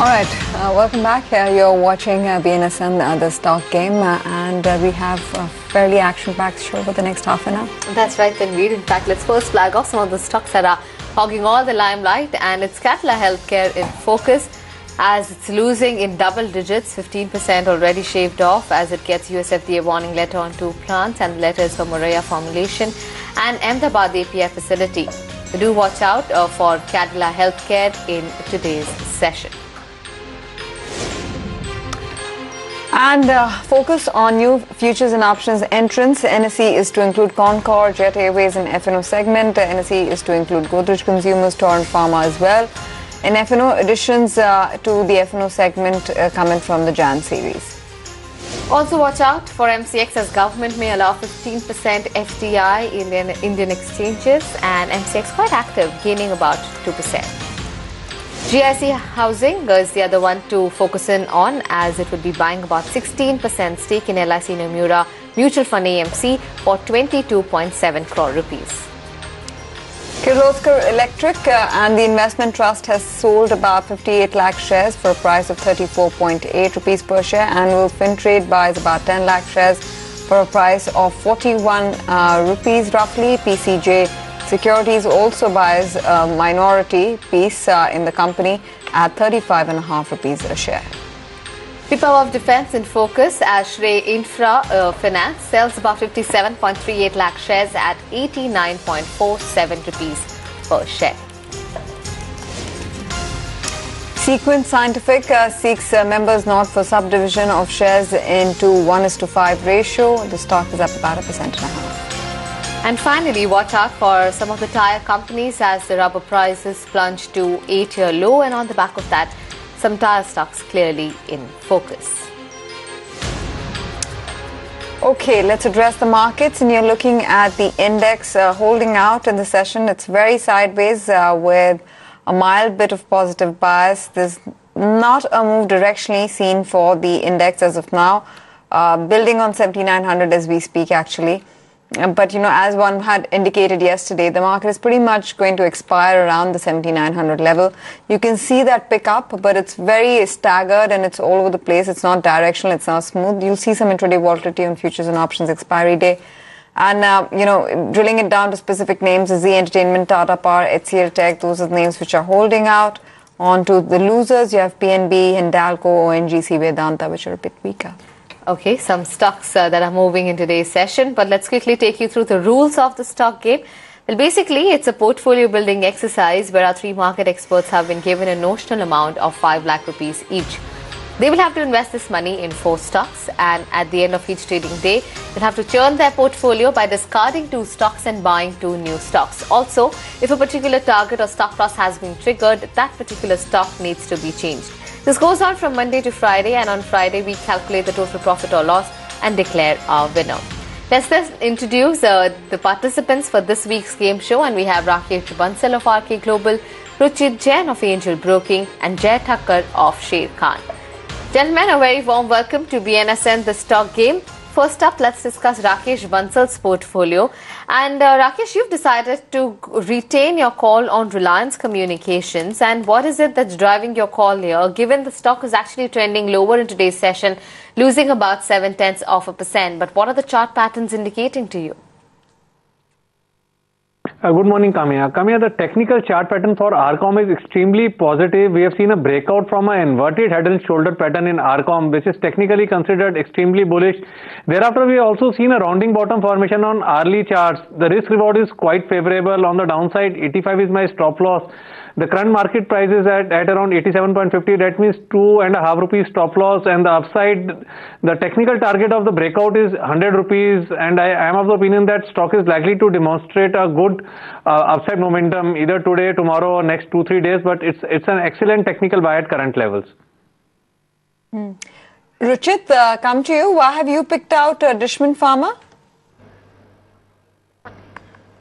All right, welcome back. You're watching BNSN, the stock game, and we have a fairly action-packed show for the next half an hour. That's right, Tanveer. In fact, let's first flag off some of the stocks that are hogging all the limelight, and it's Cadila Healthcare in focus as it's losing in double digits, 15% already shaved off as it gets US FDA warning letter on 2 plants, and the letter is for Moraiya formulation and Ahmedabad API facility. Do watch out for Cadila Healthcare in today's session. And focus on new futures and options entrants. NSE is to include Concorde, Jet Airways and F&O segment. NSE is to include Godrej Consumers, Torrent Pharma as well. In F&O, additions to the F&O segment coming from the Jan series. Also watch out for MCX as government may allow 15% FDI in Indian exchanges, and MCX quite active, gaining about 2%. GIC Housing is the other one to focus in on, as it would be buying about 16% stake in LIC Nomura Mutual Fund AMC for 22.7 crore rupees. Kirloskar Electric and the investment trust has sold about 58 lakh shares for a price of 34.8 rupees per share. Annual Fintrade buys about 10 lakh shares for a price of 41 rupees roughly. PCJ Securities also buys a minority piece in the company at 35.5 rupees a share. Pipavav Defence in focus as Shrey Infra Finance sells about 57.38 lakh shares at 89.47 rupees per share. Sequent Scientific seeks members not for subdivision of shares into 1:5 ratio. The stock is up about 1.5%. And finally, watch out for some of the tyre companies as the rubber prices plunge to 8-year low, and on the back of that, some tyre stocks clearly in focus. Okay, let's address the markets, and you're looking at the index holding out in the session. It's very sideways with a mild bit of positive bias. There's not a move directionally seen for the index as of now, building on 7,900 as we speak actually. But, as one had indicated yesterday, the market is pretty much going to expire around the 7,900 level. You can see that pick up, but it's very staggered and it's all over the place. It's not directional. It's not smooth. You'll see some intraday volatility on futures and options expiry day. And, drilling it down to specific names is the Entertainment, Tata Power, HCL Tech. Those are the names which are holding out. On to the losers, you have PNB, Hindalco, ONGC, Vedanta, which are a bit weaker. Okay, some stocks that are moving in today's session, but let's quickly take you through the rules of the stock game. Well, basically, it's a portfolio building exercise where our 3 market experts have been given a notional amount of 5 lakh rupees each. They will have to invest this money in 4 stocks, and at the end of each trading day, they'll have to churn their portfolio by discarding 2 stocks and buying 2 new stocks. Also, if a particular target or stop loss has been triggered, that particular stock needs to be changed. This goes on from Monday to Friday, and on Friday we calculate the total profit or loss and declare our winner. Let's introduce the participants for this week's game show, and we have Rakesh Bansal of RK Global, Ruchit Jain of Angel Broking, and Jay Thakkar of Sher Khan. Gentlemen, a very warm welcome to BNSN, the stock game. First up, let's discuss Rakesh Bansal's portfolio. And Rakesh, you've decided to retain your call on Reliance Communications. And what is it that's driving your call here, given the stock is actually trending lower in today's session, losing about 0.7%? But what are the chart patterns indicating to you? Good morning, Kamya. Kamya, the technical chart pattern for RCOM is extremely positive. We have seen a breakout from an inverted head and shoulder pattern in RCOM, which is technically considered extremely bullish. Thereafter, we have also seen a rounding bottom formation on hourly charts. The risk reward is quite favorable. On the downside, 85 is my stop loss. The current market price is at around 87.50. That means 2.5 rupees stop loss. And the upside, the technical target of the breakout is 100 rupees. And I am of the opinion that stock is likely to demonstrate a good upside momentum either today, tomorrow, or next 2-3 days. But it's an excellent technical buy at current levels. Ruchit, come to you. Why have you picked out Dishman Pharma?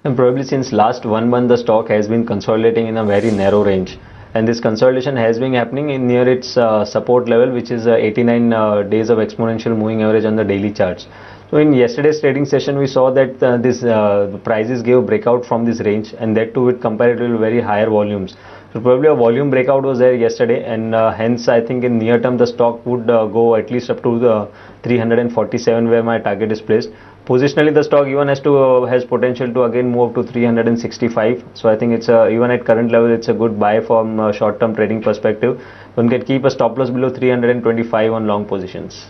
And probably since last 1 month, the stock has been consolidating in a very narrow range, and this consolidation has been happening in near its support level, which is 89 days of exponential moving average on the daily charts. So in yesterday's trading session, we saw that the prices gave breakout from this range, and that too with comparatively very higher volumes. So probably a volume breakout was there yesterday, and hence I think in near term the stock would go at least up to the 347 where my target is placed. Positionally, the stock even has potential to again move to 365. So I think it's even at current level, it's a good buy from short-term trading perspective. One can keep a stop loss below 325 on long positions.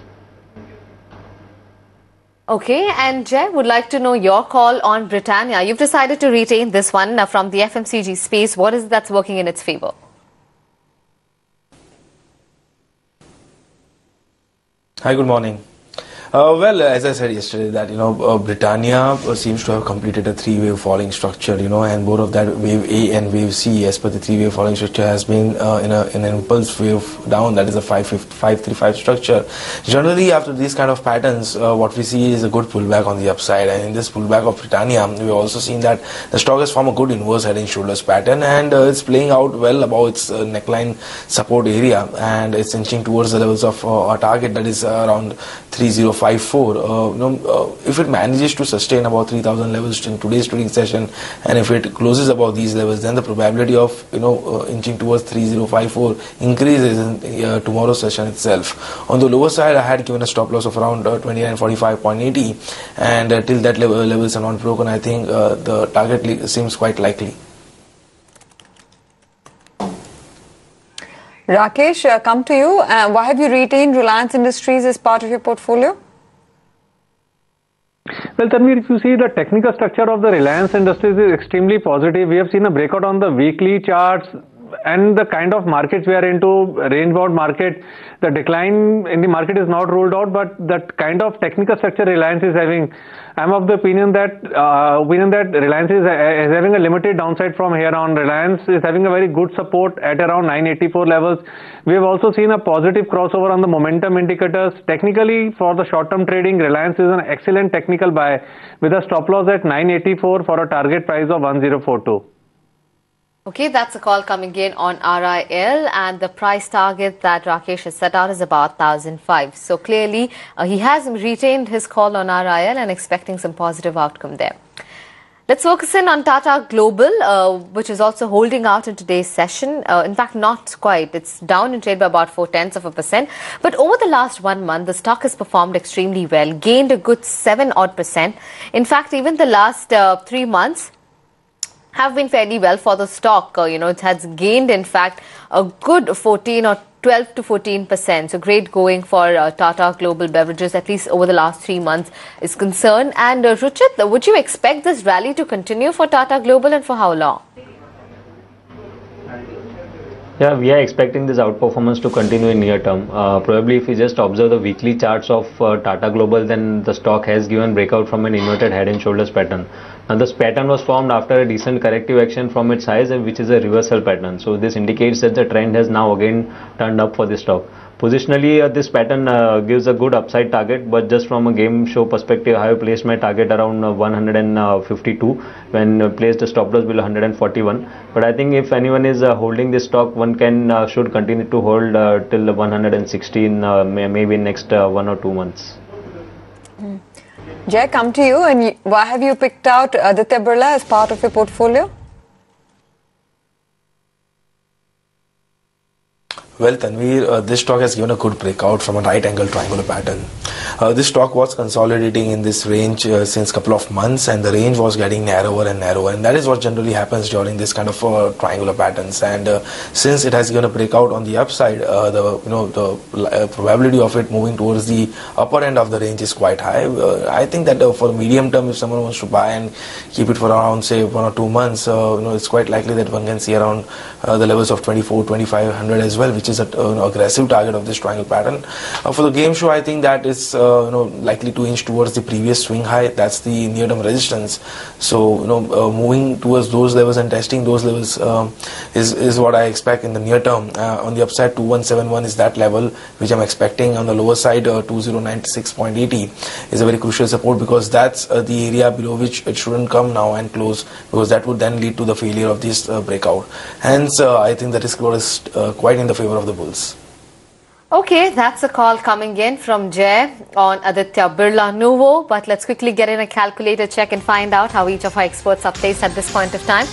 Okay, and Jay, would like to know your call on Britannia. You've decided to retain this one from the FMCG space. What is it that's working in its favor? Hi, good morning. Well, as I said yesterday, that Britannia seems to have completed a three-wave falling structure, and both of that wave A and wave C, as per the three-wave falling structure, has been in an impulse wave down. That is a 5-3-5 structure. Generally, after these kind of patterns, what we see is a good pullback on the upside. And in this pullback of Britannia, we've also seen that the stock has formed a good inverse head and shoulders pattern, and it's playing out well above its neckline support area, and it's inching towards the levels of our target, that is around 3054. If it manages to sustain about 3000 levels in today's trading session, and if it closes above these levels, then the probability of inching towards 3054 increases in tomorrow's session itself. On the lower side, I had given a stop loss of around 2945.80, and till that levels are not broken, I think the target seems quite likely. Rakesh, come to you. Why have you retained Reliance Industries as part of your portfolio? Well, Tanvir, if you see the technical structure of the Reliance Industries is extremely positive. We have seen a breakout on the weekly charts, and the kind of markets we are into, range-bound market, the decline in the market is not ruled out, but that kind of technical structure Reliance is having, I'm of the opinion that Reliance is having a limited downside from here on. Reliance is having a very good support at around 984 levels. We have also seen a positive crossover on the momentum indicators. Technically, for the short-term trading, Reliance is an excellent technical buy with a stop loss at 984 for a target price of 1042. Okay, that's a call coming in on RIL, and the price target that Rakesh has set out is about 1005. So clearly, he has retained his call on RIL and expecting some positive outcome there. Let's focus in on Tata Global, which is also holding out in today's session. In fact, not quite. It's down in trade by about 0.4%. But over the last 1 month, the stock has performed extremely well, gained a good 7-odd%. In fact, even the last 3 months have been fairly well for the stock. It has gained, in fact, a good 14 or 12 to 14%. So great going for Tata Global Beverages, at least over the last 3 months is concerned. And Ruchit, would you expect this rally to continue for Tata Global, and for how long? Yeah, we are expecting this outperformance to continue in near term. Probably if we just observe the weekly charts of Tata Global, then the stock has given breakout from an inverted head and shoulders pattern. Now this pattern was formed after a decent corrective action from its highs, which is a reversal pattern. So this indicates that the trend has now again turned up for the stock. Positionally, this pattern gives a good upside target, but just from a game show perspective, I have placed my target around 152 when placed a stop loss below 141. But I think if anyone is holding this stock, one should continue to hold till 116, maybe next 1 or 2 months. Jay, come to you. And why have you picked out Aditya Birla as part of your portfolio? Well, Tanvir, this stock has given a good breakout from a right angle triangular pattern. This stock was consolidating in this range since a couple of months, and the range was getting narrower and narrower, and that is what generally happens during this kind of triangular patterns. And since it has given a breakout on the upside, the probability of it moving towards the upper end of the range is quite high. I think that for medium term, if someone wants to buy and keep it for around say 1 or 2 months, it's quite likely that one can see around the levels of 24,000-2500 as well, which is an aggressive target of this triangle pattern. For the game show, I think that is likely to inch towards the previous swing high. That's the near-term resistance. So moving towards those levels and testing those levels is what I expect in the near term. On the upside, 2171 is that level which I'm expecting. On the lower side, 2096.80 is a very crucial support, because that's the area below which it shouldn't come now and close, because that would then lead to the failure of this breakout. Hence, I think the risk reward is quite in the favor of the bulls. Okay, that's a call coming in from Jay on Aditya Birla Nuvo. But let's quickly get in a calculator check and find out how each of our experts are placed at this point of time.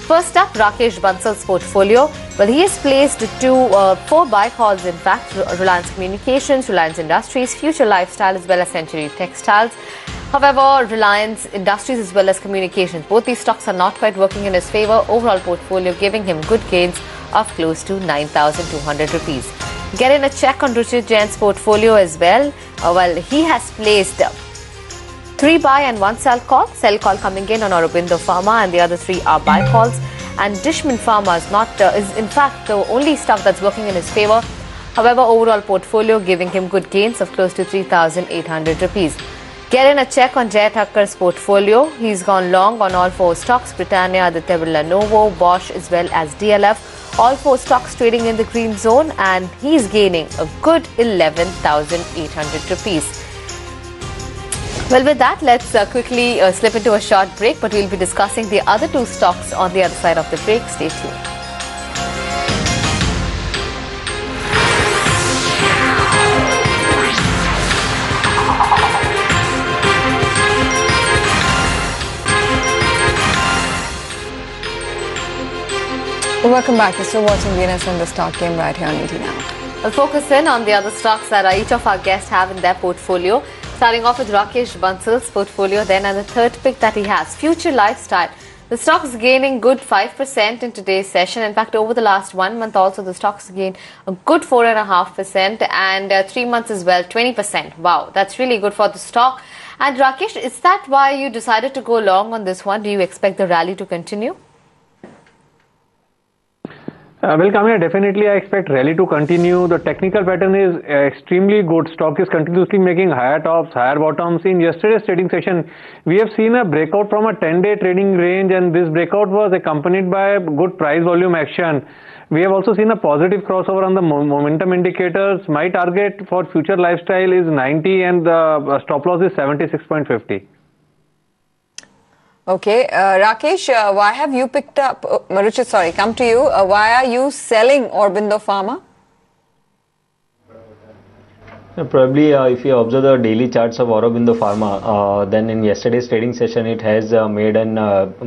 First up, Rakesh Bansal's portfolio. Well, he has placed 4 buy calls, in fact, Reliance Communications, Reliance Industries, Future Lifestyle as well as Century Textiles. However, Reliance Industries as well as Communications, both these stocks are not quite working in his favour. Overall portfolio giving him good gains of close to 9,200 rupees. Get in a check on Ruchir Jain's portfolio as well. Well, he has placed 3 buy and 1 sell call coming in on Aurobindo Pharma, and the other 3 are buy calls. And Dishman Pharma is in fact the only stock that's working in his favour. However, overall portfolio giving him good gains of close to 3,800 rupees. Get in a check on Jay Thakkar's portfolio. He's gone long on all 4 stocks: Britannia, Aditya Birla Novo, Bosch as well as DLF. All 4 stocks trading in the green zone, and he's gaining a good 11,800 rupees. Well, with that, let's quickly slip into a short break, but we'll be discussing the other 2 stocks on the other side of the break. Stay tuned. Welcome back. You're still watching VNS and the Stock Game right here on ET Now. We'll focus in on the other stocks that each of our guests have in their portfolio. Starting off with Rakesh Bansal's portfolio, then, and the third pick that he has, Future Lifestyle. The stock is gaining good 5% in today's session. In fact, over the last 1 month also, the stocks gained a good 4.5%, and 3 months as well, 20%. Wow, that's really good for the stock. And Rakesh, is that why you decided to go long on this one? Do you expect the rally to continue? Well, Kamya, definitely I expect rally to continue. The technical pattern is extremely good. Stock is continuously making higher tops, higher bottoms. In yesterday's trading session, we have seen a breakout from a 10-day trading range, and this breakout was accompanied by good price volume action. We have also seen a positive crossover on the momentum indicators. My target for Future Lifestyle is 90 and the stop loss is 76.50. Okay, Rakesh, why have you picked up, Ruchir, sorry, come to you. Why are you selling Aurobindo Pharma? Probably if you observe the daily charts of Aurobindo Pharma, then in yesterday's trading session it has made an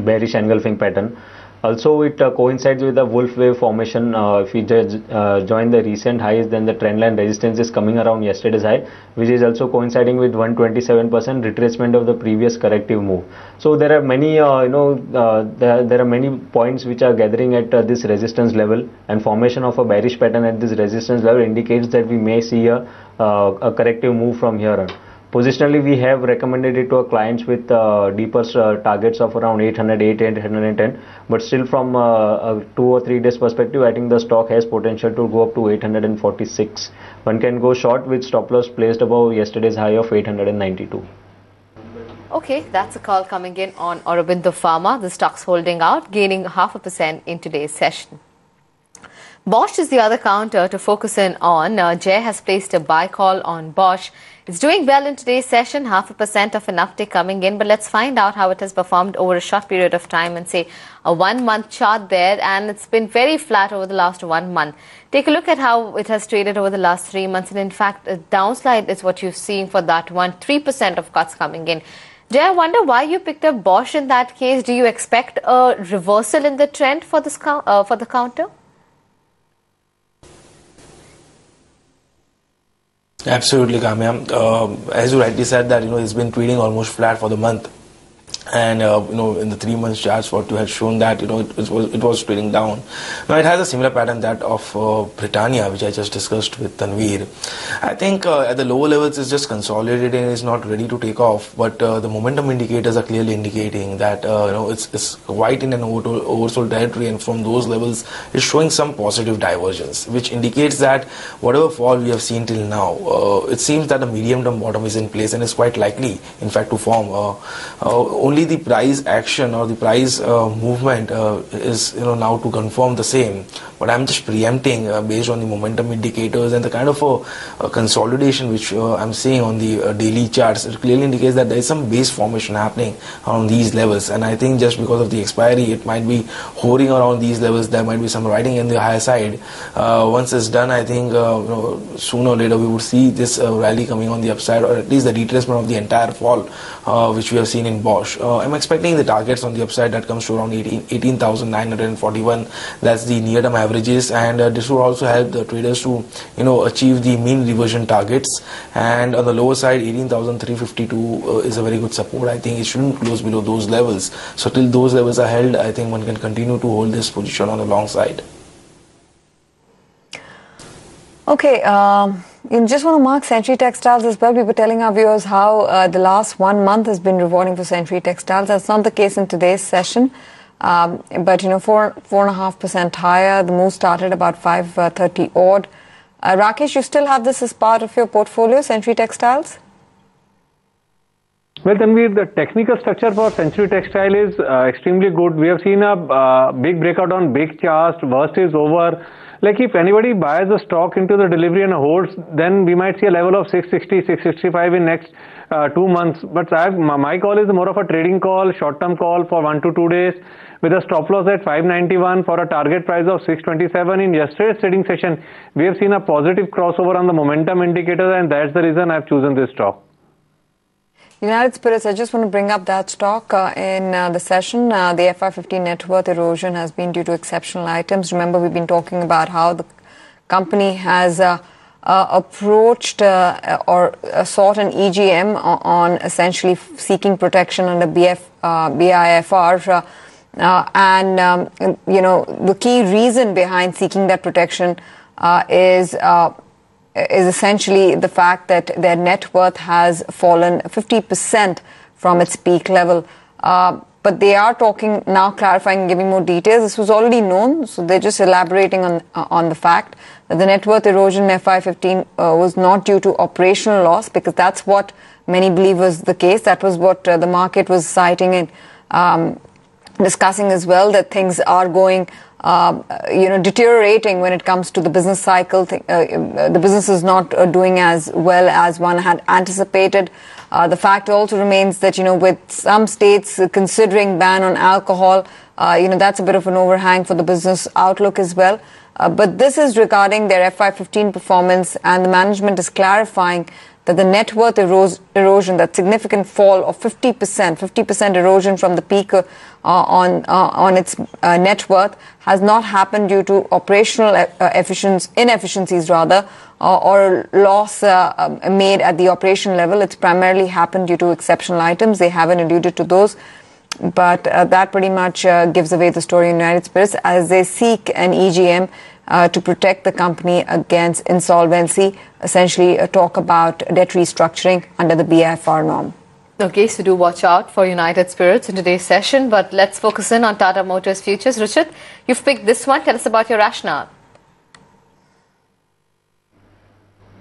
bearish engulfing pattern. Also, it coincides with the wolf wave formation. If we join the recent highs, then the trendline resistance is coming around yesterday's high, which is also coinciding with 127% retracement of the previous corrective move. So there are many, there are many points which are gathering at this resistance level, and formation of a bearish pattern at this resistance level indicates that we may see a corrective move from here on. Positionally, we have recommended it to our clients with deeper targets of around 808, 810, but still from a 2 or 3 days perspective, I think the stock has potential to go up to 846. One can go short with stop loss placed above yesterday's high of 892. Okay, that's a call coming in on Aurobindo Pharma. The stock's holding out, gaining 0.5% in today's session. Bosch is the other counter to focus in on. Jay has placed a buy call on Bosch. It's doing well in today's session, 0.5% of an uptick coming in, but let's find out how it has performed over a short period of time and say a 1 month chart there, and it's been very flat over the last 1 month. Take a look at how it has traded over the last 3 months, and in fact, a downslide is what you've seen for that one, 3% of cuts coming in. Jay, I wonder why you picked up Bosch in that case. Do you expect a reversal in the trend for this for the counter? Absolutely, Kamya. As you rightly said that, it's been trading almost flat for the month. And in the 3 months charts, what you had shown that it was trading down. Now it has a similar pattern that of Britannia, which I just discussed with Tanveer. I think at the lower levels it's just consolidated and is not ready to take off. But the momentum indicators are clearly indicating that it's quite in an oversold territory, and from those levels it's showing some positive divergence, which indicates that whatever fall we have seen till now, it seems that the medium-term bottom is in place and is quite likely, in fact, to form. Only the price action or the price movement is now to confirm the same, but I'm just preempting based on the momentum indicators and the kind of a consolidation which I'm seeing on the daily charts. It clearly indicates that there is some base formation happening on these levels, and I think just because of the expiry it might be hovering around these levels. There might be some writing in the higher side. Once it's done, I think sooner or later we would see this rally coming on the upside, or at least the retracement of the entire fall which we have seen in Bosch. I'm expecting the targets on the upside that comes to around 18,941. That's the near-term averages, and this will also help the traders to achieve the mean reversion targets. And on the lower side, 18,352 is a very good support. I think it shouldn't close below those levels. So till those levels are held, I think one can continue to hold this position on the long side. Okay, you just want to mark Century Textiles as well. We were telling our viewers how the last 1 month has been rewarding for Century Textiles. That's not the case in today's session, but 4.5% higher. The move started about 5:30 odd. Rakesh, you still have this as part of your portfolio, Century Textiles? Well, Tanveer, the technical structure for Century Textile is extremely good. We have seen a big breakout on big charts. Worst is over. Like if anybody buys the stock into the delivery and holds, then we might see a level of 660, 665 in next 2 months. But my call is more of a trading call, short-term call for 1 to 2 days with a stop loss at 591 for a target price of 627. In yesterday's trading session, we have seen a positive crossover on the momentum indicator, and that's the reason I've chosen this stock. United Spirits, I just want to bring up that stock in the session. The FY15 net worth erosion has been due to exceptional items. Remember, we've been talking about how the company has approached or sought an EGM on essentially seeking protection under BIFR. The key reason behind seeking that protection is essentially the fact that their net worth has fallen 50% from its peak level. But they are talking now, clarifying, giving more details. This was already known, so they're just elaborating on the fact that the net worth erosion in FY15 was not due to operational loss, because that's what many believe was the case. That was what the market was citing and discussing as well, that things are going deteriorating when it comes to the business cycle. The business is not doing as well as one had anticipated. The fact also remains that, with some states considering ban on alcohol, that's a bit of an overhang for the business outlook as well. But this is regarding their FY15 performance, and the management is clarifying that the net worth erosion, that significant fall of 50% erosion from the peak on its net worth, has not happened due to operational inefficiencies or loss made at the operation level. It's primarily happened due to exceptional items. They haven't alluded to those. But that pretty much gives away the story in United Spirits, as they seek an EGM to protect the company against insolvency, essentially talk about debt restructuring under the BIFR norm. Okay, so do watch out for United Spirits in today's session, but let's focus in on Tata Motors futures. Richard, you've picked this one. Tell us about your rationale.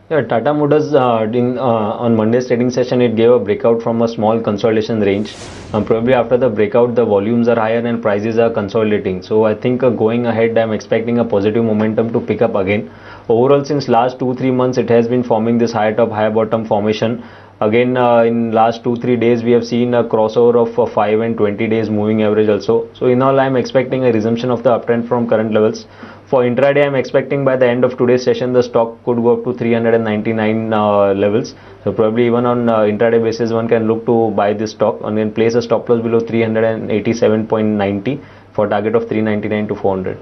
Yeah, Tata Motors on Monday's trading session, it gave a breakout from a small consolidation range. Probably after the breakout, the volumes are higher and prices are consolidating. So I think going ahead, I'm expecting a positive momentum to pick up again. Overall, since last 2-3 months, it has been forming this high top, high bottom formation. Again, in last 2-3 days, we have seen a crossover of 5 and 20 days moving average also. So in all, I'm expecting a resumption of the uptrend from current levels. For intraday, I'm expecting by the end of today's session, the stock could go up to 399 levels. So probably even on intraday basis, one can look to buy this stock and then place a stop loss below 387.90 for target of 399 to 400.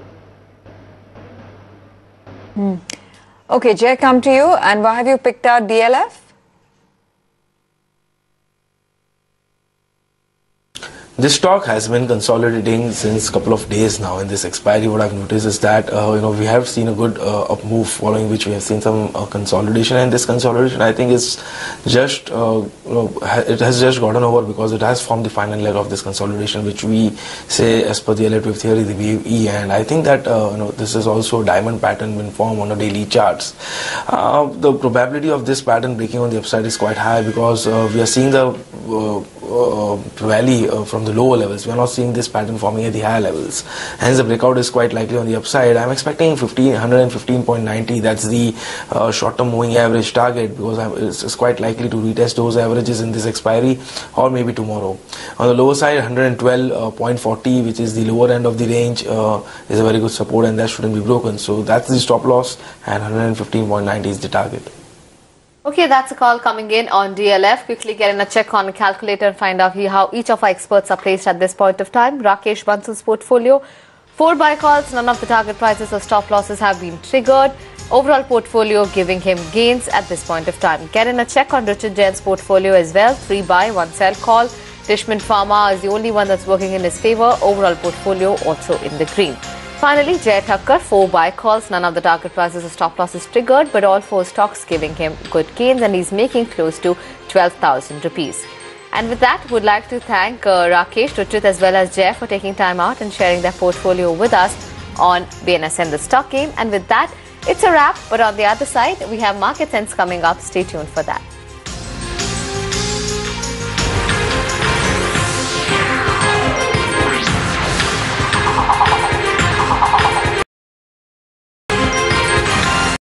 Okay, Jay, come to you. And why have you picked out DLF? This stock has been consolidating since a couple of days now. In this expiry, what I've noticed is that we have seen a good up move, following which we have seen some consolidation, and this consolidation, I think, is just it has just gotten over because it has formed the final leg of this consolidation, which we say, as per the electric theory, the wave E. And I think that this is also a diamond pattern when formed on the daily charts. The probability of this pattern breaking on the upside is quite high, because we are seeing the rally from the lower levels. We are not seeing this pattern forming at the higher levels. Hence, the breakout is quite likely on the upside. I'm expecting 115.90. That's the short-term moving average target, because it's quite likely to retest those averages in this expiry or maybe tomorrow. On the lower side, 112.40, which is the lower end of the range, is a very good support, and that shouldn't be broken. So that's the stop loss, and 115.90 is the target. Okay, that's a call coming in on DLF. Quickly getting a check on a calculator and find out how each of our experts are placed at this point of time. Rakesh Bansal's portfolio, 4 buy calls, none of the target prices or stop losses have been triggered. Overall portfolio giving him gains at this point of time. Getting a check on Richard Jain's portfolio as well, 3 buy, 1 sell call. Tishman Pharma is the only one that's working in his favour. Overall portfolio also in the green. Finally, Jay Thakkar, 4 buy calls, none of the target prices or stop losses triggered, but all 4 stocks giving him good gains, and he's making close to 12,000 rupees. And with that, would like to thank Rakesh, Ruchit as well as Jay for taking time out and sharing their portfolio with us on BNSN The Stock Game. And with that, it's a wrap, but on the other side, we have Market Sense coming up. Stay tuned for that.